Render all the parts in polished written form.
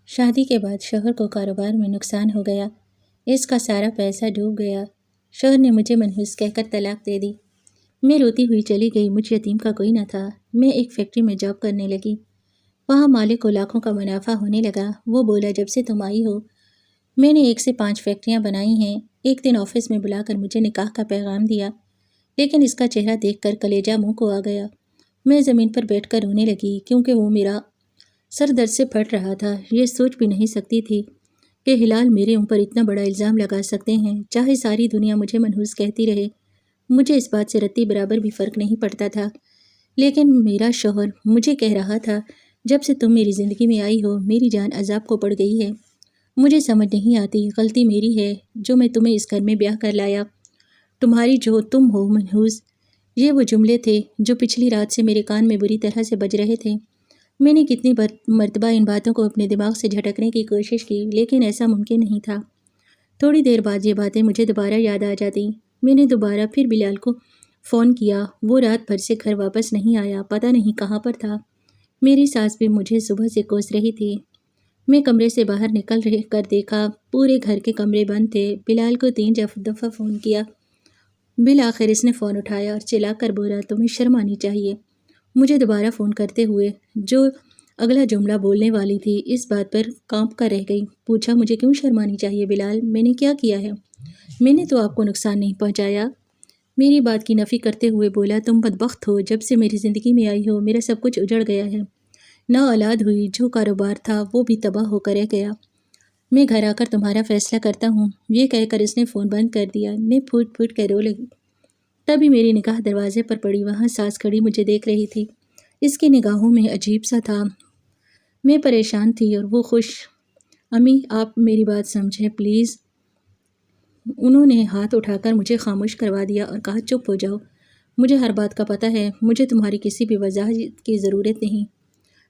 شادی کے بعد شوہر کو کاروبار میں نقصان ہو گیا۔ اس کا سارا پیسہ ڈوب گیا۔ شوہر نے مجھے منحوس کہہ کر طلاق دے دی۔ میں روتی ہوئی چلی گئی۔ مجھ یتیم کا کوئی نہ تھا۔ میں ایک فیکٹری میں جاب کرنے لگی۔ وہاں مالک کو لاکھوں کا منافع ہونے لگا۔ وہ بولا جب سے تم آئی ہو میں نے 1 سے 5 فیکٹریاں بنائی ہیں۔ ایک دن آفس میں بلا کر مجھے نکاح کا پیغام دیا، لیکن اس کا چہرہ دیکھ کر کلیجہ منہ کو آ گیا۔ میں زمین پر بیٹھ کر رونے لگی کیونکہ وہ میرا سر درد سے پھٹ رہا تھا۔ یہ سوچ بھی نہیں سکتی تھی کہ ہلال میرے اوپر اتنا بڑا الزام لگا سکتے ہیں۔ چاہے ساری دنیا مجھے منحوس کہتی رہے، مجھے اس بات سے رتی برابر بھی فرق نہیں پڑتا تھا۔ لیکن میرا شوہر مجھے کہہ رہا تھا، جب سے تم میری زندگی میں آئی ہو میری جان عذاب کو پڑ گئی ہے۔ مجھے سمجھ نہیں آتی، غلطی میری ہے جو میں تمہیں اس گھر میں بیاہ کر لایا۔ تمہاری جو تم ہو منحوس۔ یہ وہ جملے تھے جو پچھلی رات سے میرے کان میں بری طرح سے بج رہے تھے۔ میں نے کتنی مرتبہ ان باتوں کو اپنے دماغ سے جھٹکنے کی کوشش کی، لیکن ایسا ممکن نہیں تھا۔ تھوڑی دیر بعد یہ باتیں مجھے دوبارہ یاد آ جاتیں۔ میں نے دوبارہ پھر بلال کو فون کیا۔ وہ رات بھر سے گھر واپس نہیں آیا، پتہ نہیں کہاں پر تھا۔ میری ساس بھی مجھے صبح سے کوس رہی تھی۔ میں کمرے سے باہر نکل کر دیکھا، پورے گھر کے کمرے بند تھے۔ بلال کو 3 دفعہ فون کیا۔ بالآخر اس نے فون اٹھایا اور چلا کر بولا، تمہیں شرم آنی چاہیے۔ مجھے دوبارہ فون کرتے ہوئے جو اگلا جملہ بولنے والی تھی اس بات پر کانپ کر رہ گئی۔ پوچھا، مجھے کیوں شرم آنی چاہیے بلال؟ میں نے کیا کیا ہے؟ میں نے تو آپ کو نقصان نہیں پہنچایا۔ میری بات کی نفی کرتے ہوئے بولا، تم بدبخت ہو، جب سے میری زندگی میں آئی ہو میرا سب کچھ اجڑ گیا ہے۔ نہ اولاد ہوئی، جو کاروبار تھا وہ بھی تباہ ہو کر رہ گیا۔ میں گھر آ کر تمہارا فیصلہ کرتا ہوں۔ یہ کہہ کر اس نے فون بند کر دیا۔ میں پھوٹ پھوٹ کر رو لگی۔ تبھی میری نگاہ دروازے پر پڑی۔ وہاں ساس کھڑی مجھے دیکھ رہی تھی۔ اس کی نگاہوں میں عجیب سا تھا۔ میں پریشان تھی اور وہ خوش۔ امی آپ میری بات سمجھیں پلیز۔ انہوں نے ہاتھ اٹھا کر مجھے خاموش کروا دیا اور کہا، چپ ہو جاؤ، مجھے ہر بات کا پتہ ہے، مجھے تمہاری کسی بھی وضاحت کی ضرورت نہیں۔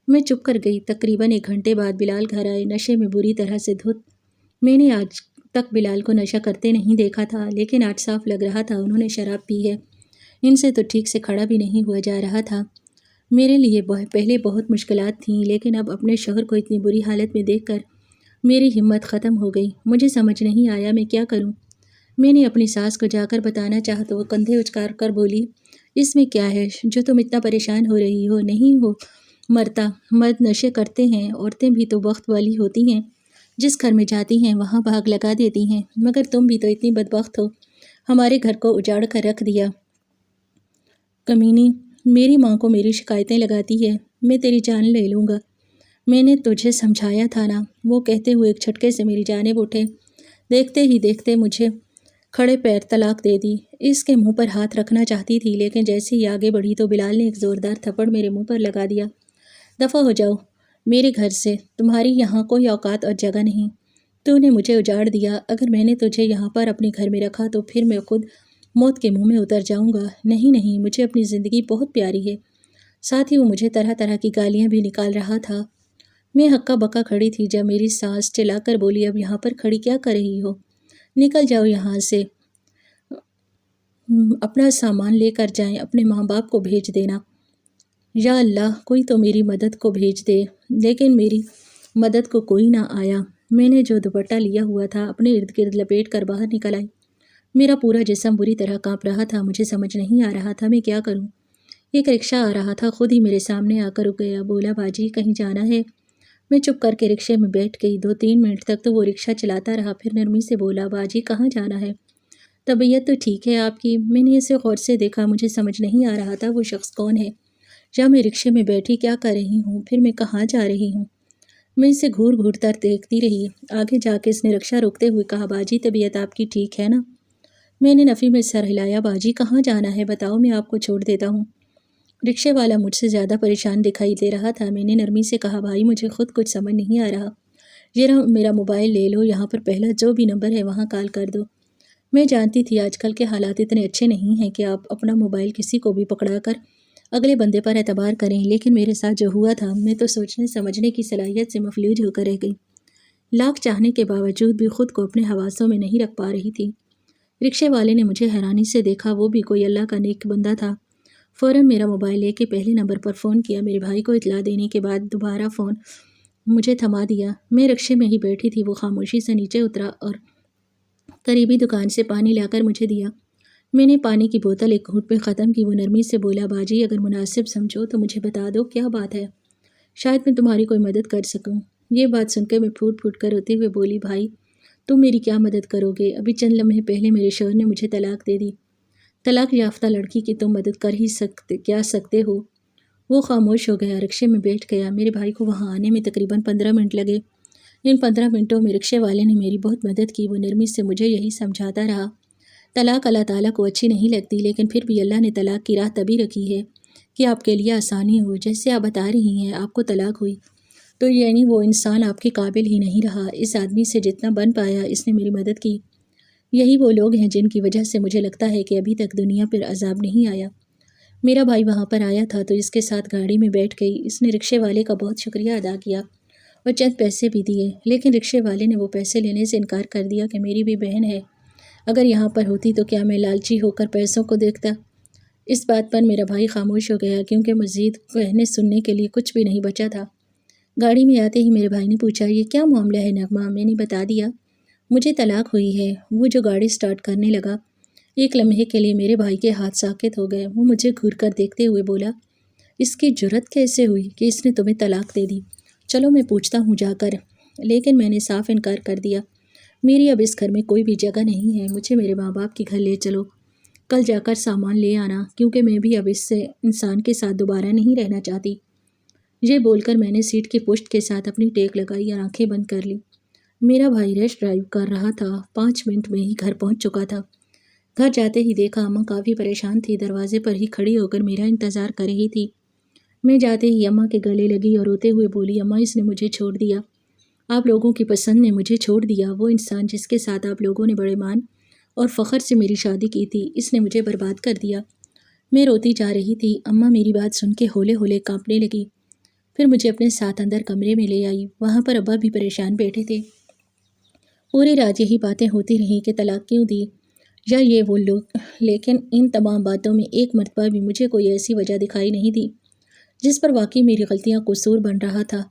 میں چپ کر گئی۔ تقریباً 1 گھنٹے بعد بلال گھر آئے، نشے میں بری طرح سے دھت۔ میں نے آج تک بلال کو نشہ کرتے نہیں دیکھا تھا، لیکن آج صاف لگ رہا تھا انہوں نے شراب پی ہے۔ ان سے تو ٹھیک سے کھڑا بھی نہیں ہوا جا رہا تھا۔ میرے لیے پہلے بہت مشکلات تھیں، لیکن اب اپنے شوہر کو اتنی بری حالت میں دیکھ کر میری ہمت ختم ہو گئی۔ مجھے سمجھ نہیں آیا میں کیا کروں۔ میں نے اپنی ساس کو جا کر بتانا چاہا تو وہ کندھے اچکار کر بولی، اس میں کیا ہے جو تم اتنا پریشان ہو رہی ہو؟ نہیں ہو مرتا، مرد نشے کرتے ہیں، عورتیں بھی تو وقت والی ہوتی ہیں، جس گھر میں جاتی ہیں وہاں بھاگ لگا دیتی ہیں، مگر تم بھی تو اتنی بدبخت ہو، ہمارے گھر کو اجاڑ کر رکھ دیا۔ کمینی، میری ماں کو میری شکایتیں لگاتی ہے، میں تیری جان لے لوں گا۔ میں نے تجھے سمجھایا تھا نا، وہ کہتے ہوئے ایک جھٹکے سے میری جانب اٹھے۔ دیکھتے ہی دیکھتے مجھے کھڑے پیر طلاق دے دی۔ اس کے منہ پر ہاتھ رکھنا چاہتی تھی، لیکن جیسے ہی آگے بڑھی تو بلال نے ایک زوردار تھپڑ میرے منہ پر لگا دیا۔ دفع ہو جاؤ میرے گھر سے، تمہاری یہاں کوئی اوقات اور جگہ نہیں۔ تو نے مجھے اجاڑ دیا۔ اگر میں نے تجھے یہاں پر اپنے گھر میں رکھا تو پھر میں خود موت کے منہ میں اتر جاؤں گا۔ نہیں نہیں، مجھے اپنی زندگی بہت پیاری ہے۔ ساتھ ہی وہ مجھے طرح طرح کی گالیاں بھی نکال رہا تھا۔ میں ہکا بکا کھڑی تھی جب میری ساس چلا کر بولی، اب یہاں پر کھڑی کیا کر رہی ہو؟ نکل جاؤ یہاں سے، اپنا سامان لے کر جائیں، اپنے ماں باپ کو بھیج دینا۔ یا اللہ کوئی تو میری مدد کو بھیج دے۔ لیکن میری مدد کو کوئی نہ آیا۔ میں نے جو دوپٹہ لیا ہوا تھا اپنے ارد گرد لپیٹ کر باہر نکل آئی۔ میرا پورا جسم بری طرح کانپ رہا تھا۔ مجھے سمجھ نہیں آ رہا تھا میں کیا کروں۔ ایک رکشہ آ رہا تھا، خود ہی میرے سامنے آ کر رک گیا۔ بولا، باجی کہیں جانا ہے؟ میں چپ کر کے رکشے میں بیٹھ گئی۔ 2-3 منٹ تک تو وہ رکشہ چلاتا رہا، پھر نرمی سے بولا، باجی کہاں جانا ہے؟ طبیعت تو ٹھیک ہے آپ کی؟ میں نے اسے غور سے دیکھا۔ مجھے سمجھ نہیں آ رہا تھا وہ شخص کون ہے، یا میں رکشے میں بیٹھی کیا کر رہی ہوں، پھر میں کہاں جا رہی ہوں۔ میں اسے گھور گھور کر دیکھتی رہی۔ آگے جا کے اس نے رکشہ روکتے ہوئے کہا، باجی طبیعت آپ کی ٹھیک ہے نا؟ میں نے نفی میں سر ہلایا۔ باجی کہاں جانا ہے بتاؤ، میں آپ کو چھوڑ دیتا ہوں۔ رکشے والا مجھ سے زیادہ پریشان دکھائی دے رہا تھا۔ میں نے نرمی سے کہا، بھائی مجھے خود کچھ سمجھ نہیں آ رہا، یہ میرا موبائل لے لو، یہاں پر پہلا جو بھی نمبر ہے وہاں کال کر دو۔ میں جانتی تھی آج کل کے حالات اتنے اچھے نہیں ہیں کہ آپ اپنا موبائل کسی کو بھی پکڑا کر اگلے بندے پر اعتبار کریں، لیکن میرے ساتھ جو ہوا تھا میں تو سوچنے سمجھنے کی صلاحیت سے مفلوج ہو کر رہ گئی۔ لاکھ چاہنے کے باوجود بھی خود کو اپنے حواسوں میں نہیں رکھ پا رہی تھی۔ رکشے والے نے مجھے حیرانی سے دیکھا، وہ بھی کوئی اللہ کا نیک بندہ تھا۔ فوراً میرا موبائل لے کے پہلے نمبر پر فون کیا۔ میرے بھائی کو اطلاع دینے کے بعد دوبارہ فون مجھے تھما دیا۔ میں رکشے میں ہی بیٹھی تھی۔ وہ خاموشی سے نیچے اترا اور قریبی دکان سے پانی لا کر مجھے دیا۔ میں نے پانی کی بوتل ایک گھونٹ پہ ختم کی۔ وہ نرمی سے بولا، باجی اگر مناسب سمجھو تو مجھے بتا دو کیا بات ہے، شاید میں تمہاری کوئی مدد کر سکوں۔ یہ بات سن کر میں پھوٹ پھوٹ کر روتے ہوئے بولی، بھائی تم میری کیا مدد کرو گے؟ ابھی چند لمحے پہلے میرے شوہر نے مجھے طلاق دے دی۔ طلاق یافتہ لڑکی کی تم مدد کر ہی سکتے ہو؟ وہ خاموش ہو گیا، رکشے میں بیٹھ گیا۔ میرے بھائی کو وہاں آنے میں تقریباً 15 منٹ لگے۔ ان 15 منٹوں میں رکشے والے نے میری بہت مدد کی۔ وہ نرمی سے مجھے یہی سمجھاتا رہا، طلاق اللہ تعالیٰ کو اچھی نہیں لگتی، لیکن پھر بھی اللہ نے طلاق کی راہ تبھی رکھی ہے کہ آپ کے لیے آسانی ہو۔ جیسے آپ بتا رہی ہیں آپ کو طلاق ہوئی تو یعنی وہ انسان آپ کے قابل ہی نہیں رہا۔ اس آدمی سے جتنا بن پایا اس نے میری مدد کی۔ یہی وہ لوگ ہیں جن کی وجہ سے مجھے لگتا ہے کہ ابھی تک دنیا پر عذاب نہیں آیا۔ میرا بھائی وہاں پر آیا تھا تو اس کے ساتھ گاڑی میں بیٹھ گئی۔ اس نے رکشے والے کا بہت شکریہ ادا کیا اور چند پیسے بھی دیے، لیکن رکشے والے نے وہ پیسے لینے سے انکار کر دیا کہ میری بھی بہن ہے، اگر یہاں پر ہوتی تو کیا میں لالچی ہو کر پیسوں کو دیکھتا؟ اس بات پر میرا بھائی خاموش ہو گیا کیونکہ مزید کہنے سننے کے لیے کچھ بھی نہیں بچا تھا۔ گاڑی میں آتے ہی میرے بھائی نے پوچھا، یہ کیا معاملہ ہے نغمہ؟ میں نے بتا دیا، مجھے طلاق ہوئی ہے۔ وہ جو گاڑی سٹارٹ کرنے لگا، ایک لمحے کے لیے میرے بھائی کے ہاتھ ساکت ہو گئے۔ وہ مجھے گھور کر دیکھتے ہوئے بولا، اس کی جرت کیسے ہوئی کہ اس نے تمہیں طلاق دے دی؟ چلو میں پوچھتا ہوں جا کر۔ لیکن میں نے صاف انکار کر دیا، میری اب اس گھر میں کوئی بھی جگہ نہیں ہے، مجھے میرے ماں باپ کے گھر لے چلو، کل جا کر سامان لے آنا، کیونکہ میں بھی اب اس انسان کے ساتھ دوبارہ نہیں رہنا چاہتی۔ یہ بول کر میں نے سیٹ کی پشت کے ساتھ اپنی ٹیک لگائی اور آنکھیں بند کر لی۔ میرا بھائی ریش ڈرائیو کر رہا تھا، 5 منٹ میں ہی گھر پہنچ چکا تھا۔ گھر جاتے ہی دیکھا اماں کافی پریشان تھی، دروازے پر ہی کھڑی ہو کر میرا انتظار کر رہی تھی۔ میں جاتے ہی اماں کے گلے لگی اور روتے ہوئے بولی، اماں اس نے مجھے چھوڑ دیا، آپ لوگوں کی پسند نے مجھے چھوڑ دیا۔ وہ انسان جس کے ساتھ آپ لوگوں نے بڑے مان اور فخر سے میری شادی کی تھی، اس نے مجھے برباد کر دیا۔ میں روتی جا رہی تھی۔ اماں میری بات سن کے ہولے ہولے کانپنے لگی، پھر مجھے اپنے ساتھ اندر کمرے میں لے آئی۔ وہاں پر ابا بھی پریشان بیٹھے تھے۔ پوری رات یہی باتیں ہوتی رہیں کہ طلاق کیوں دی یا یہ وہ لوگ، لیکن ان تمام باتوں میں ایک مرتبہ بھی مجھے کوئی ایسی وجہ دکھائی نہیں دی جس پر واقعی میری غلطیاں قصور بن رہا تھا۔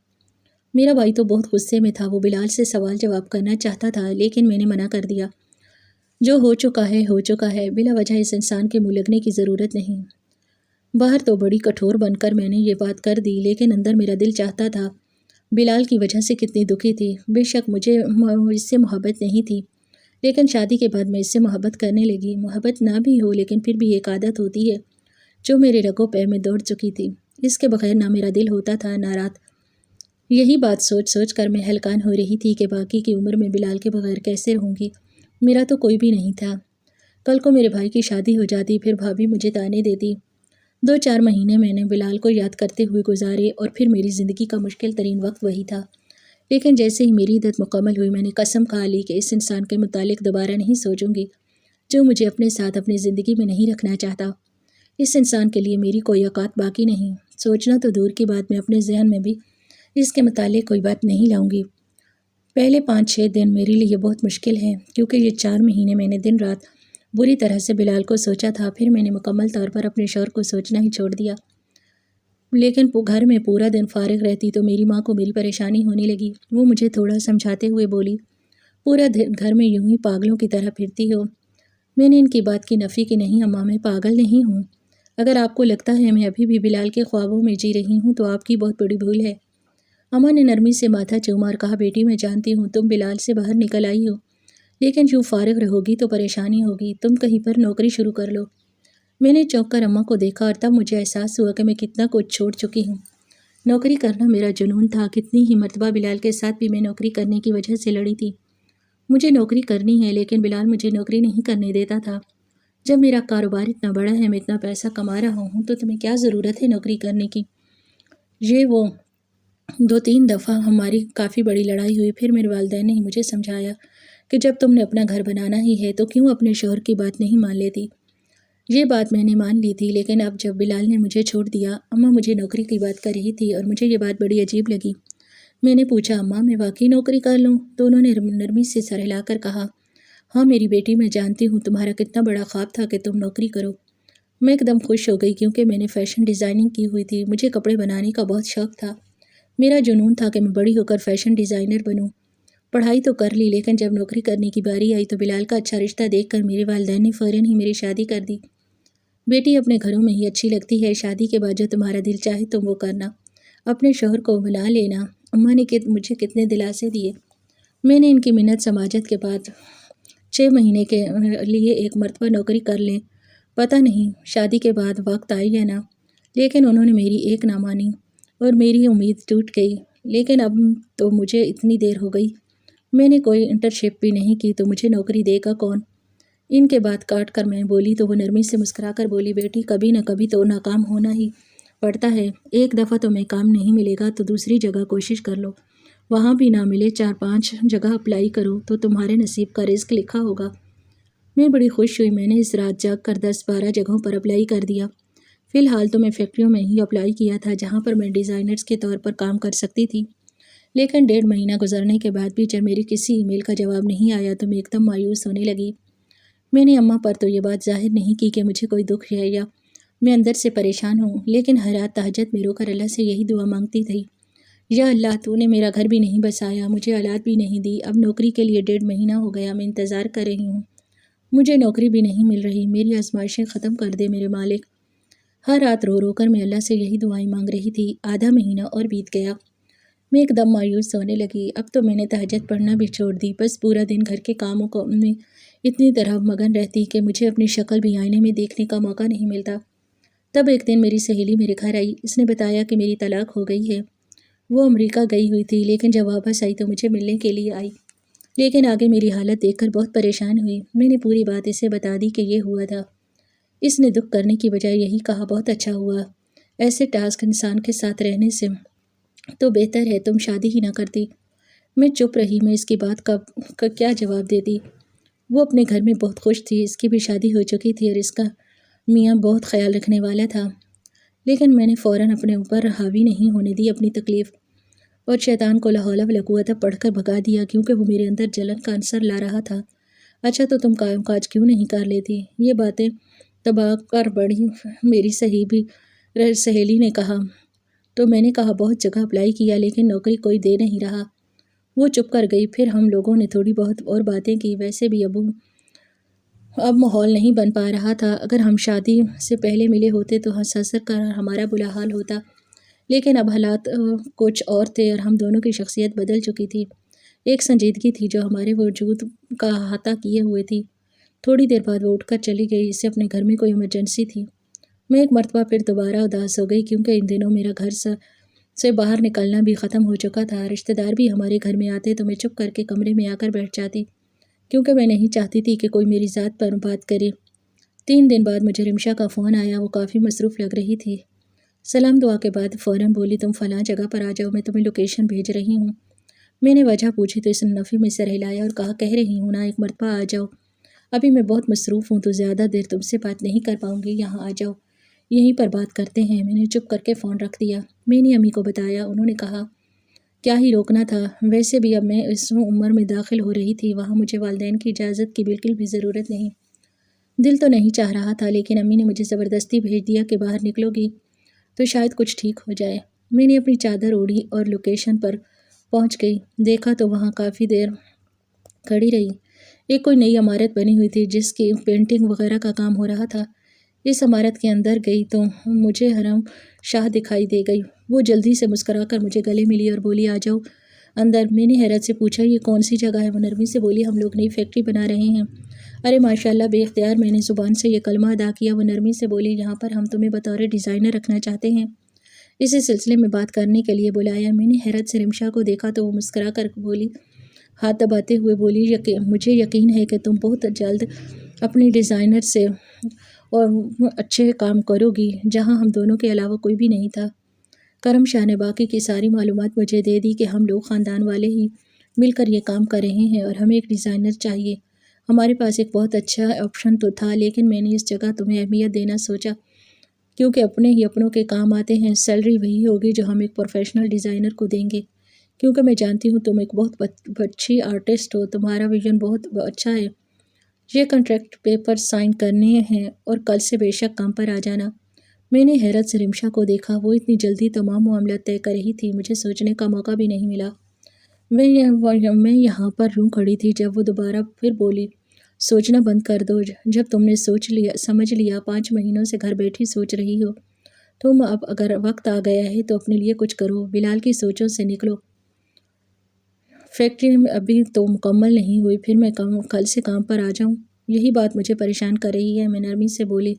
میرا بھائی تو بہت غصے میں تھا، وہ بلال سے سوال جواب کرنا چاہتا تھا، لیکن میں نے منع کر دیا۔ جو ہو چکا ہے ہو چکا ہے، بلا وجہ اس انسان کے منہ لگنے کی ضرورت نہیں۔ باہر تو بڑی کٹھور بن کر میں نے یہ بات کر دی، لیکن اندر میرا دل چاہتا تھا۔ بلال کی وجہ سے کتنی دکھی تھی۔ بے شک مجھے اس سے محبت نہیں تھی، لیکن شادی کے بعد میں اس سے محبت کرنے لگی۔ محبت نہ بھی ہو لیکن پھر بھی ایک عادت ہوتی ہے جو میرے رگوں پہ میں دوڑ چکی تھی۔ اس کے بغیر نہ میرا دل ہوتا تھا نہ رات۔ یہی بات سوچ سوچ کر میں ہلکان ہو رہی تھی کہ باقی کی عمر میں بلال کے بغیر کیسے رہوں گی۔ میرا تو کوئی بھی نہیں تھا۔ کل کو میرے بھائی کی شادی ہو جاتی، پھر بھابھی مجھے تانے دیتی۔ 2-4 مہینے میں نے بلال کو یاد کرتے ہوئے گزارے اور پھر میری زندگی کا مشکل ترین وقت وہی تھا۔ لیکن جیسے ہی میری عدت مکمل ہوئی میں نے قسم کھا لی کہ اس انسان کے متعلق دوبارہ نہیں سوچوں گی جو مجھے اپنے ساتھ اپنی زندگی میں نہیں رکھنا چاہتا۔ اس انسان کے لیے میری کوئی اوقات باقی نہیں۔ سوچنا تو دور کی بات، میں اپنے ذہن میں بھی اس کے متعلق کوئی بات نہیں لاؤں گی۔ پہلے 5-6 دن میرے لیے بہت مشکل ہیں کیونکہ یہ 4 مہینے میں نے دن رات بری طرح سے بلال کو سوچا تھا۔ پھر میں نے مکمل طور پر اپنے شوہر کو سوچنا ہی چھوڑ دیا۔ لیکن گھر میں پورا دن فارغ رہتی تو میری ماں کو میری پریشانی ہونے لگی۔ وہ مجھے تھوڑا سمجھاتے ہوئے بولی، پورا گھر میں یوں ہی پاگلوں کی طرح پھرتی ہو۔ میں نے ان کی بات کی نفی کی، نہیں اماں میں پاگل نہیں ہوں۔ اگر آپ کو لگتا ہے میں ابھی بھی بلال کے خوابوں میں جی رہی ہوں تو آپ کی بہت بڑی بھول ہے۔ اماں نے نرمی سے ماتھا چوما اور کہا، بیٹی میں جانتی ہوں تم بلال سے باہر نکل آئی ہو، لیکن یوں فارغ رہو گی تو پریشانی ہوگی، تم کہیں پر نوکری شروع کر لو۔ میں نے چونک کر اماں کو دیکھا اور تب مجھے احساس ہوا کہ میں کتنا کچھ چھوڑ چکی ہوں۔ نوکری کرنا میرا جنون تھا۔ کتنی ہی مرتبہ بلال کے ساتھ بھی میں نوکری کرنے کی وجہ سے لڑی تھی۔ مجھے نوکری کرنی ہے لیکن بلال مجھے نوکری نہیں کرنے دیتا تھا۔ جب میرا کاروبار اتنا بڑا ہے، میں اتنا پیسہ کما رہا ہوں تو تمہیں کیا ضرورت ہے نوکری کرنے کی؟ یہ وہ 2-3 دفعہ ہماری کافی بڑی لڑائی ہوئی۔ پھر میرے والدین نے مجھے سمجھایا کہ جب تم نے اپنا گھر بنانا ہی ہے تو کیوں اپنے شوہر کی بات نہیں مان لیتی۔ یہ بات میں نے مان لی تھی، لیکن اب جب بلال نے مجھے چھوڑ دیا، اماں مجھے نوکری کی بات کر رہی تھی اور مجھے یہ بات بڑی عجیب لگی۔ میں نے پوچھا، اماں میں واقعی نوکری کر لوں؟ تو انہوں نے نرمی سے سر ہلا کر کہا، ہاں میری بیٹی، میں جانتی ہوں تمہارا کتنا بڑا خواب تھا کہ تم نوکری کرو۔ میں ایک دم خوش ہو گئی کیونکہ میں نے فیشن ڈیزائننگ کی ہوئی تھی، مجھے کپڑے بنانے کا بہت شوق تھا۔ میرا جنون تھا کہ میں بڑی ہو کر فیشن ڈیزائنر بنوں۔ پڑھائی تو کر لی، لیکن جب نوکری کرنے کی باری آئی تو بلال کا اچھا رشتہ دیکھ کر میرے والدین نے فوراً ہی میری شادی کر دی۔ بیٹی اپنے گھروں میں ہی اچھی لگتی ہے، شادی کے بعد جو تمہارا دل چاہے تم وہ کرنا، اپنے شوہر کو بنا لینا۔ اماں نے مجھے کتنے دلاسے دیے۔ میں نے ان کی منت سماجت کے بعد 6 مہینے کے لیے ایک مرتبہ نوکری کر لیں، پتہ نہیں شادی کے بعد وقت آئی یا نہ، لیکن انہوں نے میری ایک نہ مانی اور میری امید ٹوٹ گئی۔ لیکن اب تو مجھے اتنی دیر ہو گئی، میں نے کوئی انٹرنشپ بھی نہیں کی تو مجھے نوکری دے گا کون؟ ان کے بات کاٹ کر میں بولی تو وہ نرمی سے مسکرا کر بولی، بیٹی کبھی نہ کبھی تو ناکام ہونا ہی پڑتا ہے، ایک دفعہ تمہیں کام نہیں ملے گا تو دوسری جگہ کوشش کر لو، وہاں بھی نہ ملے 4-5 جگہ اپلائی کرو تو تمہارے نصیب کا رزق لکھا ہوگا۔ میں بڑی خوش ہوئی، میں نے اس رات جاگ کر 10-12 جگہوں پر اپلائی کر دیا۔ فی الحال تو میں فیکٹریوں میں ہی اپلائی کیا تھا جہاں پر میں ڈیزائنرز کے طور پر کام کر سکتی تھی، لیکن 1.5 مہینہ گزرنے کے بعد بھی جب میری کسی ای میل کا جواب نہیں آیا تو میں ایک دم مایوس ہونے لگی۔ میں نے اماں پر تو یہ بات ظاہر نہیں کی کہ مجھے کوئی دکھ ہے یا میں اندر سے پریشان ہوں، لیکن ہر رات تہجد میں رو کر اللہ سے یہی دعا مانگتی تھی، یا اللہ تو نے میرا گھر بھی نہیں بسایا، مجھے اولاد بھی نہیں دی، اب نوکری کے لیے 1.5 مہینہ ہو گیا میں انتظار کر رہی ہوں، مجھے نوکری بھی نہیں مل رہی، میری آزمائشیں ختم کر دے میرے مالک۔ ہر رات رو رو کر میں اللہ سے یہی دعائیں مانگ رہی تھی۔ آدھا مہینہ اور بیت گیا، میں ایک دم مایوس ہونے لگی۔ اب تو میں نے تہجد پڑھنا بھی چھوڑ دی، بس پورا دن گھر کے کاموں میں اتنی طرح مگن رہتی کہ مجھے اپنی شکل بھی آئینے میں دیکھنے کا موقع نہیں ملتا۔ تب ایک دن میری سہیلی میرے گھر آئی، اس نے بتایا کہ میری طلاق ہو گئی ہے۔ وہ امریکہ گئی ہوئی تھی، لیکن جب واپس آئی تو مجھے ملنے کے لیے آئی، لیکن آگے میری حالت دیکھ کر بہت پریشان ہوئی۔ میں نے پوری بات اسے بتا دی کہ یہ ہوا تھا۔ اس نے دکھ کرنے کی بجائے یہی کہا، بہت اچھا ہوا، ایسے ٹاسک انسان کے ساتھ رہنے سے تو بہتر ہے تم شادی ہی نہ کرتی۔ میں چپ رہی، میں اس کی بات کا کیا جواب دیتی؟ وہ اپنے گھر میں بہت خوش تھی، اس کی بھی شادی ہو چکی تھی اور اس کا میاں بہت خیال رکھنے والا تھا، لیکن میں نے فوراً اپنے اوپر حاوی نہیں ہونے دی اپنی تکلیف، اور شیطان کو لا حول ولا قوت پڑھ کر بھگا دیا، کیونکہ وہ میرے اندر جلن کا عنصر لا رہا تھا۔ اچھا تو تم کام کاج کیوں نہیں کر لیتی؟ یہ باتیں دبا کر بڑی میری سہیلی نے کہا تو میں نے کہا بہت جگہ اپلائی کیا لیکن نوکری کوئی دے نہیں رہا۔ وہ چپ کر گئی، پھر ہم لوگوں نے تھوڑی بہت اور باتیں کی، ویسے بھی اب ماحول نہیں بن پا رہا تھا، اگر ہم شادی سے پہلے ملے ہوتے تو ہنس ہنس کر ہمارا بلا حال ہوتا، لیکن اب حالات کچھ اور تھے اور ہم دونوں کی شخصیت بدل چکی تھی، ایک سنجیدگی تھی جو ہمارے وجود کا احاطہ کیے ہوئے تھی۔ تھوڑی دیر بعد وہ اٹھ کر چلی گئی، اسے اپنے گھر میں کوئی ایمرجنسی تھی۔ میں ایک مرتبہ پھر دوبارہ اداس ہو گئی، کیونکہ ان دنوں میرا گھر سے باہر نکلنا بھی ختم ہو چکا تھا، رشتہ دار بھی ہمارے گھر میں آتے تو میں چپ کر کے کمرے میں آ کر بیٹھ جاتی، کیونکہ میں نہیں چاہتی تھی کہ کوئی میری ذات پر بات کرے۔ 3 دن بعد مجھے رمشا کا فون آیا، وہ کافی مصروف لگ رہی تھی۔ سلام دعا کے بعد فوراً بولی، تم فلاں جگہ پر آ جاؤ، میں تمہیں لوکیشن بھیج رہی ہوں۔ میں نے وجہ پوچھی تو اس نے نفی میں سر ہلایا اور کہا، کہہ رہی ہوں نا ایک مرتبہ آ جاؤ، ابھی میں بہت مصروف ہوں تو زیادہ دیر تم سے بات نہیں کر پاؤں گی، یہاں آ جاؤ، یہیں پر بات کرتے ہیں۔ میں نے چپ کر کے فون رکھ دیا۔ میں نے امی کو بتایا، انہوں نے کہا کیا ہی روکنا تھا، ویسے بھی اب میں اس عمر میں داخل ہو رہی تھی، وہاں مجھے والدین کی اجازت کی بالکل بھی ضرورت نہیں۔ دل تو نہیں چاہ رہا تھا، لیکن امی نے مجھے زبردستی بھیج دیا کہ باہر نکلو گی تو شاید کچھ ٹھیک ہو جائے۔ میں نے اپنی چادر اوڑھی اور لوکیشن پر پہنچ گئی، دیکھا تو وہاں کافی دیر کھڑی رہی۔ ایک کوئی نئی عمارت بنی ہوئی تھی جس کی پینٹنگ وغیرہ کا کام ہو رہا تھا۔ اس عمارت کے اندر گئی تو مجھے حرم شاہ دکھائی دے گئی، وہ جلدی سے مسکرا کر مجھے گلے ملی اور بولی، آ جاؤ اندر۔ میں نے حیرت سے پوچھا، یہ کون سی جگہ ہے؟ وہ نرمی سے بولی، ہم لوگ نئی فیکٹری بنا رہے ہیں۔ ارے ماشاءاللہ، بے اختیار میں نے زبان سے یہ کلمہ ادا کیا۔ وہ نرمی سے بولی، یہاں پر ہم تمہیں بطور ڈیزائنر رکھنا چاہتے ہیں، اسی سلسلے میں بات کرنے کے لیے بلایا۔ میں نے حیرت سے رمشا کو دیکھا تو وہ مسکرا کر بولی، ہاتھ دباتے ہوئے بولی، مجھے یقین ہے کہ تم بہت جلد اپنی ڈیزائنر سے اور اچھے کام کرو گی۔ جہاں ہم دونوں کے علاوہ کوئی بھی نہیں تھا، کرم شاہ نے باقی کی ساری معلومات مجھے دے دی کہ ہم لوگ خاندان والے ہی مل کر یہ کام کر رہے ہیں اور ہمیں ایک ڈیزائنر چاہیے۔ ہمارے پاس ایک بہت اچھا آپشن تو تھا، لیکن میں نے اس جگہ تمہیں اہمیت دینا سوچا، کیونکہ اپنے ہی اپنوں کے کام آتے ہیں، سیلری وہی ہوگی جو ہم ایک پروفیشنل ڈیزائنر کو دیں گے، کیونکہ میں جانتی ہوں تم ایک بہت اچھی آرٹسٹ ہو، تمہارا ویژن بہت اچھا ہے۔ یہ کنٹریکٹ پیپر سائن کرنے ہیں اور کل سے بے شک کام پر آ جانا۔ میں نے حیرت سے رمشا کو دیکھا، وہ اتنی جلدی تمام معاملات طے کر رہی تھی، مجھے سوچنے کا موقع بھی نہیں ملا۔ میں یہاں پر یوں کھڑی تھی جب وہ دوبارہ پھر بولی، سوچنا بند کر دو، جب تم نے سمجھ لیا 5 مہینوں سے گھر بیٹھی سوچ رہی ہو، تم اب اگر وقت آ گیا ہے تو اپنے لیے کچھ کرو، بلال کی سوچوں سے نکلو۔ فیکٹری میں ابھی تو مکمل نہیں ہوئی، پھر میں کل سے کام پر آ جاؤں؟ یہی بات مجھے پریشان کر رہی ہے، میں نرمی سے بولی۔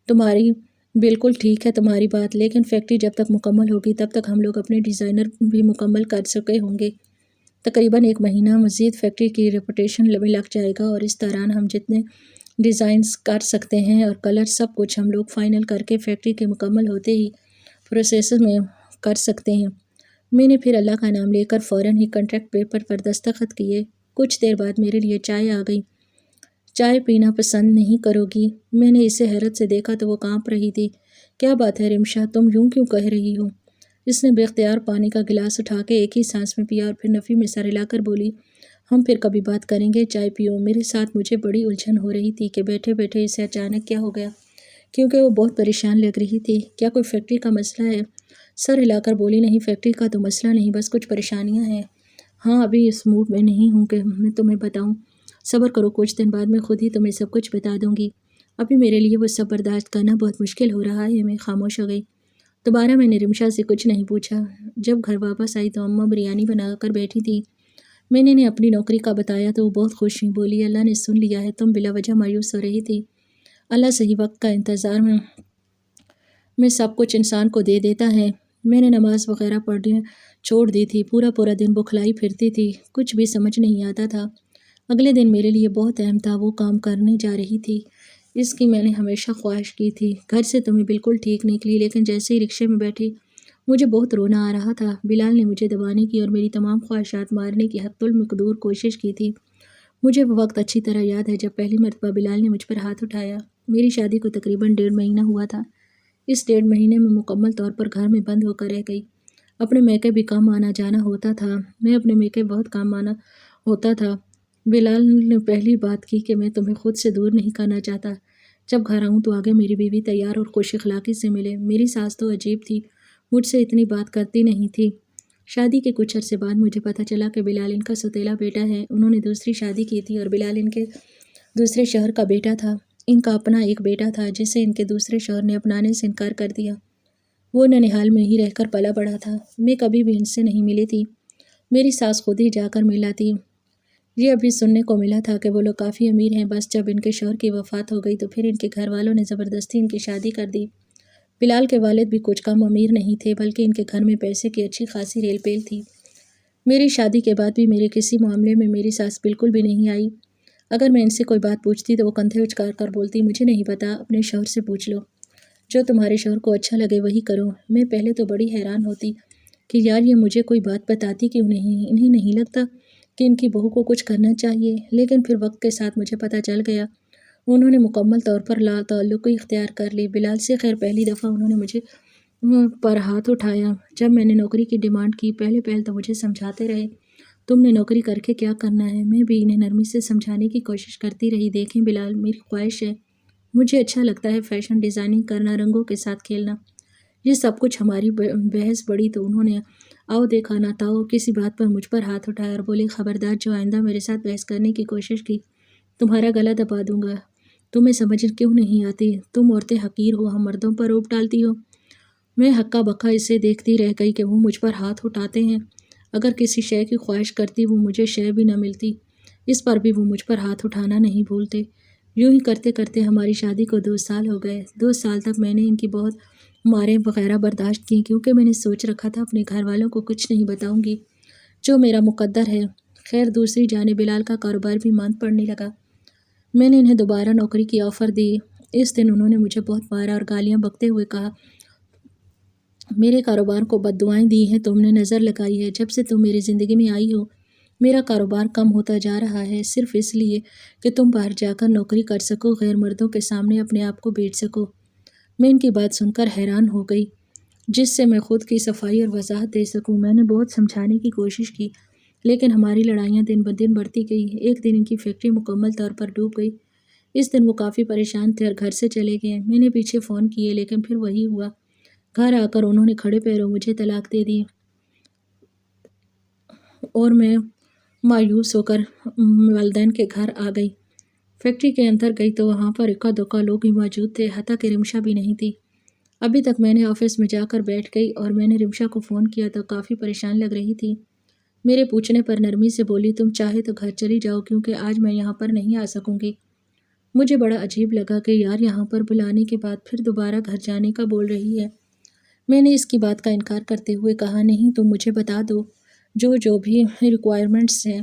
تمہاری بالکل ٹھیک ہے تمہاری بات، لیکن فیکٹری جب تک مکمل ہوگی تب تک ہم لوگ اپنے ڈیزائنر بھی مکمل کر چکے ہوں گے۔ تقریباً 1 مہینہ مزید فیکٹری کی ریپوٹیشن میں لگ جائے گا، اور اس دوران ہم جتنے ڈیزائنز کر سکتے ہیں اور کلر سب کچھ ہم لوگ فائنل کر کے فیکٹری کے مکمل ہوتے ہی پروسیس میں کر سکتے ہیں۔ میں نے پھر اللہ کا نام لے کر فوراً ہی کنٹریکٹ پیپر پر دستخط کیے۔ کچھ دیر بعد میرے لیے چائے آ گئی۔ چائے پینا پسند نہیں کرو گی؟ میں نے اسے حیرت سے دیکھا تو وہ کانپ رہی تھی۔ کیا بات ہے رمشا، تم یوں کیوں کہہ رہی ہو؟ اس نے بے اختیار پانی کا گلاس اٹھا کے ایک ہی سانس میں پیا اور پھر نفی میں سر ہلا کر بولی، ہم پھر کبھی بات کریں گے، چائے پیو۔ میرے ساتھ مجھے بڑی الجھن ہو رہی تھی کہ بیٹھے بیٹھے اسے اچانک کیا ہو گیا، کیونکہ وہ بہت پریشان لگ رہی تھی۔ کیا کوئی فیکٹری کا مسئلہ ہے؟ سر ہلا کر بولی، نہیں فیکٹری کا تو مسئلہ نہیں، بس کچھ پریشانیاں ہیں۔ ہاں ابھی اس موڈ میں نہیں ہوں کہ میں تمہیں بتاؤں، صبر کرو، کچھ دن بعد میں خود ہی تمہیں سب کچھ بتا دوں گی۔ ابھی میرے لیے وہ سب برداشت کرنا بہت مشکل ہو رہا ہے۔ میں خاموش ہو گئی۔ دوبارہ میں نے رمشا سے کچھ نہیں پوچھا۔ جب گھر واپس آئی تو اماں بریانی بنا کر بیٹھی تھی۔ میں نے انہیں اپنی نوکری کا بتایا تو وہ بہت خوش ہوئی، بولی اللہ نے سن لیا ہے، تم بلا وجہ مایوس ہو رہی تھی، اللہ صحیح وقت کا انتظار میں سب کچھ انسان کو دے دیتا ہے۔ میں نے نماز وغیرہ پڑھنے چھوڑ دی تھی، پورا دن بکھلائی پھرتی تھی، کچھ بھی سمجھ نہیں آتا تھا۔ اگلے دن میرے لیے بہت اہم تھا، وہ کام کرنے جا رہی تھی، اس کی میں نے ہمیشہ خواہش کی تھی۔ گھر سے تو میں بالکل ٹھیک نکلی، لیکن جیسے ہی رکشے میں بیٹھی مجھے بہت رونا آ رہا تھا۔ بلال نے مجھے دبانے کی اور میری تمام خواہشات مارنے کی حتی المقدور کوشش کی تھی۔ مجھے وہ وقت اچھی طرح یاد ہے جب پہلی مرتبہ بلال نے مجھ پر ہاتھ اٹھایا۔ میری شادی کو تقریباً 1.5 مہینہ ہوا تھا۔ اس 1.5 مہینے میں مکمل طور پر گھر میں بند ہو کر رہ گئی۔ اپنے میکے بھی کام آنا جانا ہوتا تھا، میں اپنے میکے بہت کام آنا ہوتا تھا۔ بلال نے پہلی بات کی کہ میں تمہیں خود سے دور نہیں کرنا چاہتا، جب گھر آؤں تو آگے میری بیوی تیار اور خوش اخلاقی سے ملے۔ میری ساس تو عجیب تھی، مجھ سے اتنی بات کرتی نہیں تھی۔ شادی کے کچھ عرصے بعد مجھے پتہ چلا کہ بلال ان کا سوتیلا بیٹا ہے۔ انہوں نے دوسری شادی کی تھی اور بلال ان کے دوسرے شوہر کا بیٹا تھا۔ ان کا اپنا ایک بیٹا تھا جسے ان کے دوسرے شوہر نے اپنانے سے انکار کر دیا۔ وہ ننیہال میں ہی رہ کر پلا بڑھا تھا، میں کبھی بھی ان سے نہیں ملی تھی، میری ساس خود ہی جا کر ملاتی۔ یہ ابھی سننے کو ملا تھا کہ وہ لوگ کافی امیر ہیں، بس جب ان کے شوہر کی وفات ہو گئی تو پھر ان کے گھر والوں نے زبردستی ان کی شادی کر دی۔ بلال کے والد بھی کچھ کم امیر نہیں تھے، بلکہ ان کے گھر میں پیسے کی اچھی خاصی ریل پیل تھی۔ میری شادی کے بعد بھی میرے کسی معاملے میں میری ساس بالکل بھی نہیں آئی۔ اگر میں ان سے کوئی بات پوچھتی تو وہ کندھے اچکا کر بولتی، مجھے نہیں پتا، اپنے شوہر سے پوچھ لو، جو تمہارے شوہر کو اچھا لگے وہی کرو۔ میں پہلے تو بڑی حیران ہوتی کہ یار یہ مجھے کوئی بات بتاتی کیوں نہیں، انہیں نہیں لگتا کہ ان کی بہو کو کچھ کرنا چاہیے؟ لیکن پھر وقت کے ساتھ مجھے پتہ چل گیا، انہوں نے مکمل طور پر لا تعلقی اختیار کر لی بلال سے۔ خیر پہلی دفعہ انہوں نے مجھے پر ہاتھ اٹھایا جب میں نے نوکری کی ڈیمانڈ کی۔ پہلے تو مجھے سمجھاتے رہے، تم نے نوکری کر کے کیا کرنا ہے، میں بھی انہیں نرمی سے سمجھانے کی کوشش کرتی رہی، دیکھیں بلال میری خواہش ہے، مجھے اچھا لگتا ہے فیشن ڈیزائننگ کرنا، رنگوں کے ساتھ کھیلنا، یہ سب کچھ۔ ہماری بحث بڑی تو انہوں نے آؤ دیکھا نہ تاؤ کسی بات پر مجھ پر ہاتھ اٹھایا اور بولے، خبردار جو آئندہ میرے ساتھ بحث کرنے کی کوشش کی تمہارا گلا دبا دوں گا۔ تمہیں سمجھ کیوں نہیں آتی، تم عورتیں حقیر ہو، ہم مردوں پر روب ڈالتی ہو۔ میں ہکا بکا اسے دیکھتی رہ گئی کہ وہ مجھ پر ہاتھ اٹھاتے ہیں، اگر کسی شے کی خواہش کرتی وہ مجھے شے بھی نہ ملتی، اس پر بھی وہ مجھ پر ہاتھ اٹھانا نہیں بھولتے۔ یوں ہی کرتے کرتے ہماری شادی کو 2 سال ہو گئے۔ 2 سال تک میں نے ان کی بہت ماریں وغیرہ برداشت کی، کیونکہ میں نے سوچ رکھا تھا اپنے گھر والوں کو کچھ نہیں بتاؤں گی، جو میرا مقدر ہے۔ خیر دوسری جانب بلال کا کاروبار بھی ماند پڑنے لگا۔ میں نے انہیں دوبارہ نوکری کی آفر دی۔ اس دن انہوں نے مجھے بہت مارا اور گالیاں بکتے ہوئے کہا، میرے کاروبار کو بد دعائیں دی ہیں تم نے، نظر لگائی ہے، جب سے تم میری زندگی میں آئی ہو میرا کاروبار کم ہوتا جا رہا ہے، صرف اس لیے کہ تم باہر جا کر نوکری کر سکو، غیر مردوں کے سامنے اپنے آپ کو بیچ سکو۔ میں ان کی بات سن کر حیران ہو گئی، جس سے میں خود کی صفائی اور وضاحت دے سکوں۔ میں نے بہت سمجھانے کی کوشش کی، لیکن ہماری لڑائیاں دن بدن بڑھتی گئی۔ ایک دن ان کی فیکٹری مکمل طور پر ڈوب گئی۔ اس دن وہ کافی پریشان تھے اور گھر سے چلے گئے۔ میں نے پیچھے فون کیے لیکن پھر وہی ہوا۔ گھر آ کر انہوں نے کھڑے پیروں مجھے طلاق دے دی اور میں مایوس ہو کر والدین کے گھر آ گئی۔ فیکٹری کے اندر گئی تو وہاں پر اکا دکا لوگ ہی موجود تھے، حتیٰ کہ رمشا بھی نہیں تھی۔ ابھی تک میں نے آفس میں جا کر بیٹھ گئی اور میں نے رمشا کو فون کیا تو کافی پریشان لگ رہی تھی۔ میرے پوچھنے پر نرمی سے بولی، تم چاہے تو گھر چلی جاؤ کیونکہ آج میں یہاں پر نہیں آ سکوں گی۔ مجھے بڑا عجیب لگا کہ یار یہاں پر بلانے کے بعد پھر دوبارہ گھر جانے کا بول رہی ہے۔ میں نے اس کی بات کا انکار کرتے ہوئے کہا، نہیں تم مجھے بتا دو جو بھی ریکوائرمنٹس ہیں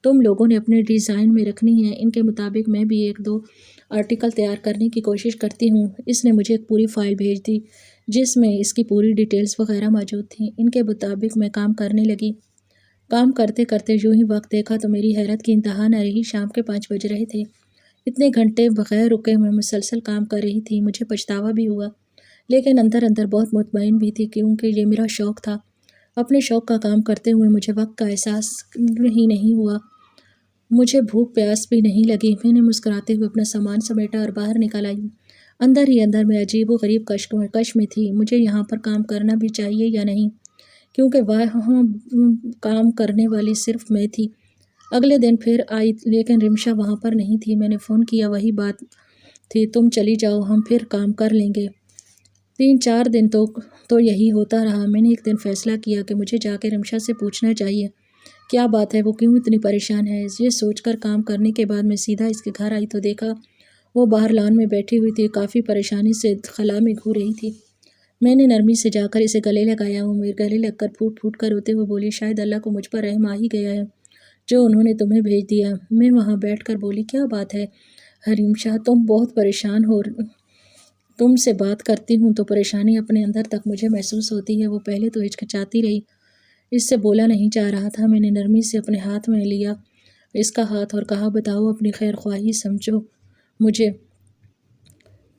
تم لوگوں نے اپنے ڈیزائن میں رکھنی ہیں، ان کے مطابق میں بھی 1-2 آرٹیکل تیار کرنے کی کوشش کرتی ہوں۔ اس نے مجھے ایک پوری فائل بھیج دی جس میں اس کی پوری ڈیٹیلز وغیرہ موجود تھیں۔ ان کے مطابق میں کام کرنے لگی۔ کام کرتے کرتے یوں ہی وقت دیکھا تو میری حیرت کی انتہا نہ رہی۔ شام کے 5 بج رہے تھے۔ اتنے گھنٹے بغیر رکے میں مسلسل کام کر رہی تھی۔ مجھے پچھتاوا بھی ہوا لیکن اندر اندر بہت مطمئن بھی تھی کیونکہ یہ میرا شوق تھا۔ اپنے شوق کا کام کرتے ہوئے مجھے وقت کا احساس ہی نہیں ہوا۔ مجھے بھوک پیاس بھی نہیں لگی۔ میں نے مسکراتے ہوئے اپنا سامان سمیٹا اور باہر نکل آئی۔ اندر ہی اندر میں عجیب و غریب کشمکش میں تھی، مجھے یہاں پر کام کرنا بھی چاہیے یا نہیں، کیونکہ وہاں کام کرنے والی صرف میں تھی۔ اگلے دن پھر آئی لیکن رمشا وہاں پر نہیں تھی۔ میں نے فون کیا، وہی بات تھی، تم چلی جاؤ ہم پھر کام کر لیں گے۔ 3-4 دن تو یہی ہوتا رہا۔ میں نے ایک دن فیصلہ کیا کہ مجھے جا کے رمشا سے پوچھنا چاہیے کیا بات ہے، وہ کیوں اتنی پریشان ہے۔ یہ سوچ کر کام کرنے کے بعد میں سیدھا اس کے گھر آئی تو دیکھا وہ باہر لان میں بیٹھی ہوئی تھی، کافی پریشانی سے خلا میں گھو رہی تھی۔ میں نے نرمی سے جا کر اسے گلے لگایا۔ وہ میرے گلے لگ کر پھوٹ پھوٹ کر روتے ہوئے بولی، شاید اللہ کو مجھ پر رحم آ ہی گیا ہے جو انہوں نے تمہیں بھیج دیا۔ میں وہاں بیٹھ کر بولی، کیا بات ہے رمشا، تم بہت پریشان ہو، تم سے بات کرتی ہوں تو پریشانی اپنے اندر تک مجھے محسوس ہوتی ہے۔ وہ پہلے تو ہچکچاتی رہی، اس سے بولا نہیں جا رہا تھا۔ میں نے نرمی سے اپنے ہاتھ میں لیا اس کا ہاتھ اور کہا، بتاؤ، اپنی خیر خواہی سمجھو مجھے،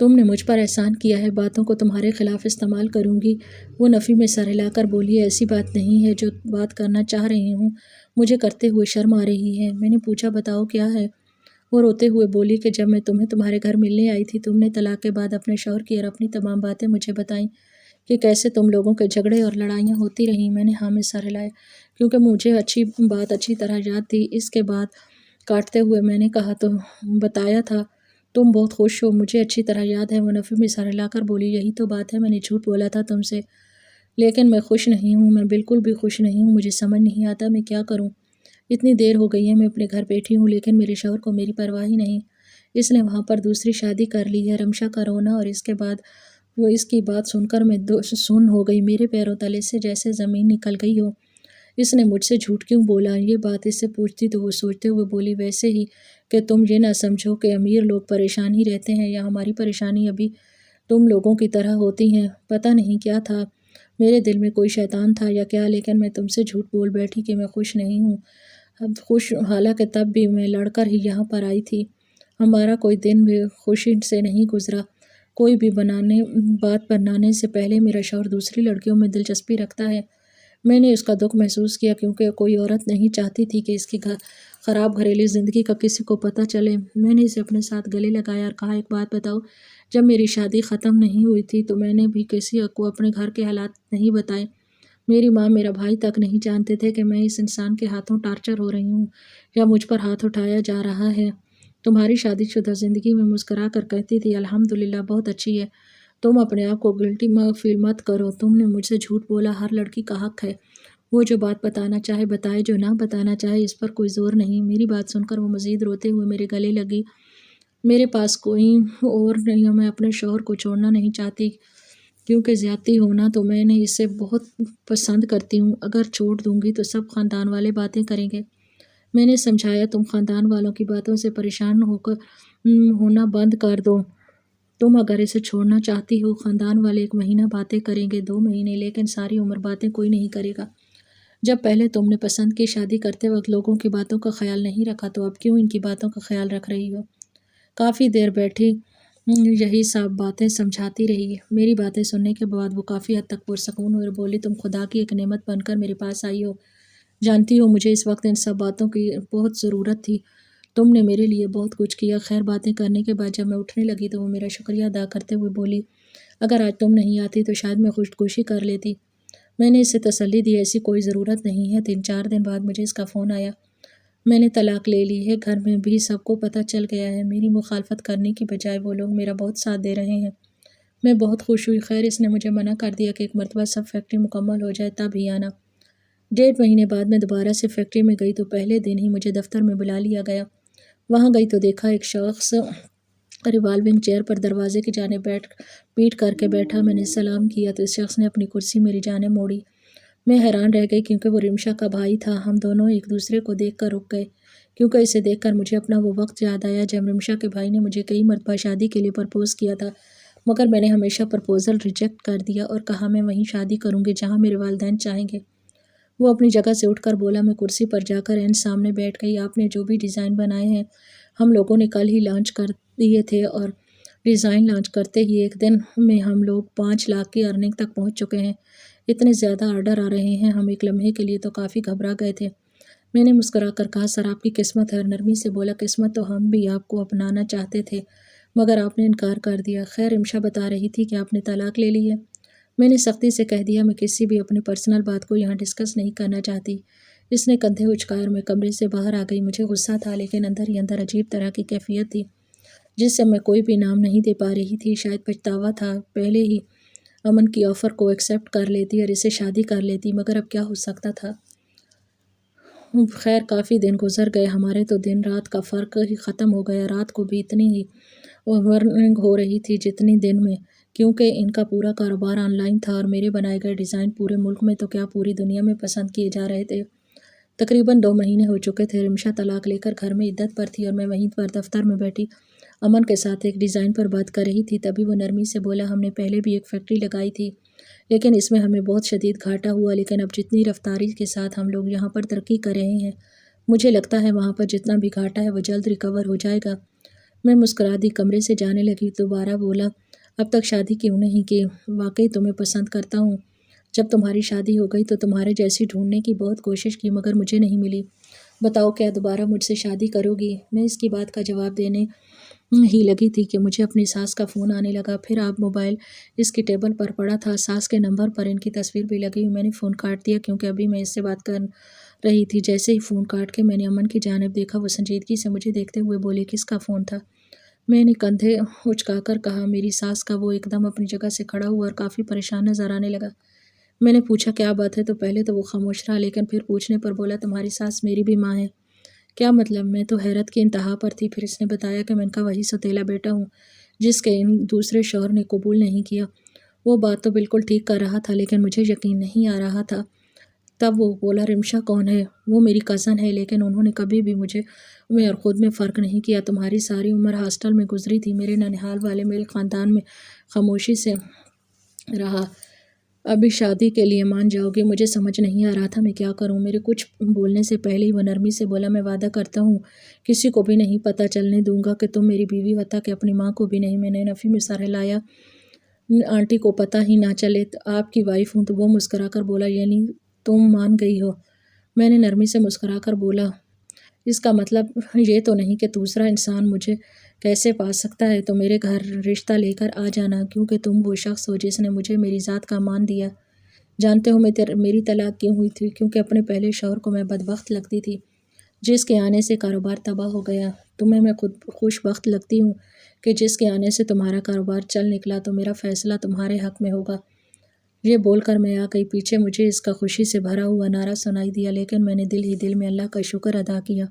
تم نے مجھ پر احسان کیا ہے، باتوں کو تمہارے خلاف استعمال کروں گی۔ وہ نفی میں سر ہلا کر بولی، ایسی بات نہیں ہے، جو بات کرنا چاہ رہی ہوں مجھے کرتے ہوئے شرم آ رہی ہے۔ میں نے پوچھا، بتاؤ کیا ہے۔ وہ روتے ہوئے بولی کہ جب میں تمہیں تمہارے گھر ملنے آئی تھی تم نے طلاق کے بعد اپنے شوہر کی اور اپنی تمام باتیں مجھے بتائیں کہ کیسے تم لوگوں کے جھگڑے اور لڑائیاں ہوتی رہیں۔ میں نے ہاں میں سر ہلایا کیونکہ مجھے اچھی طرح یاد تھی۔ اس کے بعد کاٹتے ہوئے میں نے کہا، تو بتایا تھا تم بہت خوش ہو، مجھے اچھی طرح یاد ہے۔ وہ نفی میں سر ہلا کر بولی، یہی تو بات ہے، میں نے جھوٹ بولا تھا تم سے، لیکن میں خوش نہیں ہوں، میں بالکل بھی خوش نہیں ہوں، مجھے سمجھ نہیں آتا میں کیا کروں۔ اتنی دیر ہو گئی ہے میں اپنے گھر بیٹھی ہوں لیکن میرے شوہر کو میری پرواہ ہی نہیں، اس نے وہاں پر دوسری شادی کر لی ہے۔ رمشا کا رونا اور اس کے بعد وہ اس کی بات سن کر میں سن ہو گئی، میرے پیروں تلے سے جیسے زمین نکل گئی ہو۔ اس نے مجھ سے جھوٹ کیوں بولا؟ یہ بات اس سے پوچھتی تو وہ سوچتے ہوئے بولی، ویسے ہی کہ تم یہ نہ سمجھو کہ امیر لوگ پریشان ہی رہتے ہیں یا ہماری پریشانی ابھی تم لوگوں کی طرح ہوتی ہیں۔ پتہ نہیں کیا تھا میرے دل میں، کوئی شیطان تھا یا کیا، لیکن میں تم سے جھوٹ بول بیٹھی کہ میں خوش نہیں ہوں، حالانکہ تب بھی میں لڑ کر ہی یہاں پر آئی تھی۔ ہمارا کوئی دن بھی خوشی سے نہیں گزرا۔ کوئی بھی بات بنانے سے پہلے میرا شوہر دوسری لڑکیوں میں دلچسپی رکھتا ہے۔ میں نے اس کا دکھ محسوس کیا کیونکہ کوئی عورت نہیں چاہتی تھی کہ اس کی خراب گھریلو زندگی کا کسی کو پتہ چلے۔ میں نے اسے اپنے ساتھ گلے لگایا اور کہا، ایک بات بتاؤ، جب میری شادی ختم نہیں ہوئی تھی تو میں نے بھی کسی کو اپنے گھر کے حالات نہیں بتائے۔ میری ماں، میرا بھائی تک نہیں جانتے تھے کہ میں اس انسان کے ہاتھوں ٹارچر ہو رہی ہوں یا مجھ پر ہاتھ اٹھایا جا رہا ہے۔ تمہاری شادی شدہ زندگی میں مسکرا کر کہتی تھی، الحمدللہ بہت اچھی ہے، تم اپنے آپ کو گلٹی فیل مت کرو، تم نے مجھ سے جھوٹ بولا، ہر لڑکی کا حق ہے وہ جو بات بتانا چاہے بتائے، جو نہ بتانا چاہے اس پر کوئی زور نہیں۔ میری بات سن کر وہ مزید روتے ہوئے میرے گلے لگی۔ میرے پاس کوئی اور نہیں، میں اپنے شوہر کو چھوڑنا نہیں چاہتی کیونکہ زیادتی ہونا تو میں نے اسے بہت پسند کرتی ہوں، اگر چھوڑ دوں گی تو سب خاندان والے باتیں کریں گے۔ میں نے سمجھایا، تم خاندان والوں کی باتوں سے پریشان ہونا بند کر دو۔ تم اگر اسے چھوڑنا چاہتی ہو، خاندان والے 1 مہینہ باتیں کریں گے، 2 مہینے، لیکن ساری عمر باتیں کوئی نہیں کرے گا۔ جب پہلے تم نے پسند کی، شادی کرتے وقت لوگوں کی باتوں کا خیال نہیں رکھا تو اب کیوں ان کی باتوں کا خیال رکھ رہی ہو؟ کافی دیر بیٹھی یہی سب باتیں سمجھاتی رہی۔ میری باتیں سننے کے بعد وہ کافی حد تک پرسکون ہوئی اور بولی، تم خدا کی ایک نعمت بن کر میرے پاس آئی ہو، جانتی ہو مجھے اس وقت ان سب باتوں کی بہت ضرورت تھی، تم نے میرے لیے بہت کچھ کیا۔ خیر باتیں کرنے کے بعد جب میں اٹھنے لگی تو وہ میرا شکریہ ادا کرتے ہوئے بولی، اگر آج تم نہیں آتی تو شاید میں خودکشی کر لیتی۔ میں نے اسے تسلی دی، ایسی کوئی ضرورت نہیں ہے۔ 3-4 دن بعد مجھے اس کا فون آیا، میں نے طلاق لے لی ہے، گھر میں بھی سب کو پتہ چل گیا ہے۔ میری مخالفت کرنے کی بجائے وہ لوگ میرا بہت ساتھ دے رہے ہیں۔ میں بہت خوش ہوئی۔ خیر اس نے مجھے منع کر دیا کہ ایک مرتبہ سب فیکٹری مکمل ہو جائے تب ہی آنا۔ 1.5 مہینے بعد میں دوبارہ سے فیکٹری میں گئی تو پہلے دن ہی مجھے دفتر میں بلا لیا گیا۔ وہاں گئی تو دیکھا ایک شخص ریوالونگ چیئر پر دروازے کی جانب پیٹ کر کے بیٹھا۔ میں نے سلام کیا تو اس شخص نے اپنی کرسی میری جانب موڑی۔ میں حیران رہ گئی کیونکہ وہ رمشا کا بھائی تھا۔ ہم دونوں ایک دوسرے کو دیکھ کر رک گئے کیونکہ اسے دیکھ کر مجھے اپنا وہ وقت یاد آیا جب رمشا کے بھائی نے مجھے کئی مرتبہ شادی کے لیے پرپوز کیا تھا، مگر میں نے ہمیشہ پرپوزل ریجیکٹ کر دیا اور کہا میں وہیں شادی کروں گی جہاں میرے والدین چاہیں گے۔ وہ اپنی جگہ سے اٹھ کر بولا۔ میں کرسی پر جا کر عین سامنے بیٹھ گئی۔ آپ نے جو بھی ڈیزائن بنائے ہیں ہم لوگوں نے کل ہی لانچ کر دیے تھے اور ڈیزائن لانچ کرتے ہی ایک دن میں ہم لوگ 5 لاکھ کی ارننگ تک پہنچ چکے ہیں۔ اتنے زیادہ آرڈر آ رہے ہیں، ہم ایک لمحے کے لیے تو کافی گھبرا گئے تھے۔ میں نے مسکرا کر کہا سر آپ کی قسمت ہے، اور نرمی سے بولا قسمت تو ہم بھی آپ کو اپنانا چاہتے تھے مگر آپ نے انکار کر دیا۔ خیر رمشا بتا رہی تھی کہ آپ نے طلاق لے لی ہے۔ میں نے سختی سے کہہ دیا میں کسی بھی اپنی پرسنل بات کو یہاں ڈسکس نہیں کرنا چاہتی۔ اس نے کندھے اچکائے اور میں کمرے سے باہر آ گئی۔ مجھے غصہ تھا لیکن اندر ہی اندر عجیب طرح کی کیفیت تھی جس سے میں کوئی بھی نام نہیں دے پا رہی تھی۔ شاید پچھتاوا تھا، پہلے ہی امن کی آفر کو ایکسیپٹ کر لیتی اور اسے شادی کر لیتی، مگر اب کیا ہو سکتا تھا۔ خیر کافی دن گزر گئے، ہمارے تو دن رات کا فرق ہی ختم ہو گیا۔ رات کو بھی اتنی ہی ورننگ ہو رہی تھی جتنی دن میں، کیونکہ ان کا پورا کاروبار آن لائن تھا اور میرے بنائے گئے ڈیزائن پورے ملک میں تو کیا پوری دنیا میں پسند کیے جا رہے تھے۔ تقریباً 2 مہینے ہو چکے تھے۔ رمشا طلاق لے کر گھر میں عدت پر تھی اور میں وہیں پر دفتر میں بیٹھی امن کے ساتھ ایک ڈیزائن پر بات کر رہی تھی۔ تبھی وہ نرمی سے بولا ہم نے پہلے بھی ایک فیکٹری لگائی تھی لیکن اس میں ہمیں بہت شدید گھاٹا ہوا، لیکن اب جتنی رفتاری کے ساتھ ہم لوگ یہاں پر ترقی کر رہے ہیں مجھے لگتا ہے وہاں پر جتنا بھی گھاٹا ہے وہ جلد ریکور ہو جائے گا۔ میں مسکرا دی، کمرے سے جانے لگی، دوبارہ بولا اب تک شادی کیوں نہیں کی؟ واقعی تمہیں پسند کرتا ہوں۔ جب تمہاری شادی ہو گئی تو تمہارے جیسی ڈھونڈنے کی بہت کوشش کی مگر مجھے نہیں ملی۔ بتاؤ کیا دوبارہ مجھ سے شادی کرو گی؟ میں اس کی بات کا جواب دینے ہی لگی تھی کہ مجھے اپنی ساس کا فون آنے لگا۔ پھر آپ موبائل اس کی ٹیبل پر پڑا تھا، ساس کے نمبر پر ان کی تصویر بھی لگی ہوئی۔ میں نے فون کاٹ دیا کیونکہ ابھی میں اس سے بات کر رہی تھی۔ جیسے ہی فون کاٹ کے میں نے امن کی جانب دیکھا، وہ سنجیدگی سے مجھے دیکھتے ہوئے بولی کس کا فون تھا؟ میں نے کندھے اچکا کر کہا میری ساس کا۔ وہ ایک دم اپنی جگہ سے کھڑا ہوا اور کافی پریشان نظر آنے لگا۔ میں نے پوچھا کیا بات ہے؟ تو پہلے تو وہ خاموش رہا لیکن پھر پوچھنے پر بولا تمہاری ساس میری بھی ماں ہے۔ کیا مطلب؟ میں تو حیرت کی انتہا پر تھی۔ پھر اس نے بتایا کہ میں ان کا وہی سوتیلا بیٹا ہوں جس کے ان دوسرے شوہر نے قبول نہیں کیا۔ وہ بات تو بالکل ٹھیک کر رہا تھا لیکن مجھے یقین نہیں آ رہا تھا۔ تب وہ بولا رمشا کون ہے؟ وہ میری کزن ہے لیکن انہوں نے کبھی بھی مجھے میں اور خود میں فرق نہیں کیا۔ تمہاری ساری عمر ہاسٹل میں گزری تھی، میرے ننھیال والے میرے خاندان میں خاموشی سے رہا، ابھی شادی کے لیے مان جاؤ گی؟ مجھے سمجھ نہیں آ رہا تھا میں کیا کروں۔ میرے کچھ بولنے سے پہلے ہی وہ نرمی سے بولا میں وعدہ کرتا ہوں کسی کو بھی نہیں پتہ چلنے دوں گا کہ تم میری بیوی ہو، حتیٰ کہ اپنی ماں کو بھی نہیں۔ میں نے نفی میں سر ہلایا، آنٹی کو پتہ ہی نہ چلے آپ کی وائف ہوں۔ تو وہ مسکرا کر بولا یعنی تم مان گئی ہو؟ میں نے نرمی سے مسکرا کر بولا اس کا مطلب یہ تو نہیں کہ دوسرا انسان مجھے کیسے پا سکتا ہے، تو میرے گھر رشتہ لے کر آ جانا کیونکہ تم وہ شخص ہو جس نے مجھے میری ذات کا مان دیا۔ جانتے ہو میری طلاق کیوں ہوئی تھی؟ کیونکہ اپنے پہلے شوہر کو میں بدبخت لگتی تھی جس کے آنے سے کاروبار تباہ ہو گیا۔ تمہیں میں خود خوش بخت لگتی ہوں کہ جس کے آنے سے تمہارا کاروبار چل نکلا، تو میرا فیصلہ تمہارے حق میں ہوگا۔ یہ بول کر میں آ گئی پیچھے۔ مجھے اس کا خوشی سے بھرا ہوا نعرہ سنائی دیا لیکن میں نے دل ہی دل میں اللہ کا شکر ادا کیا۔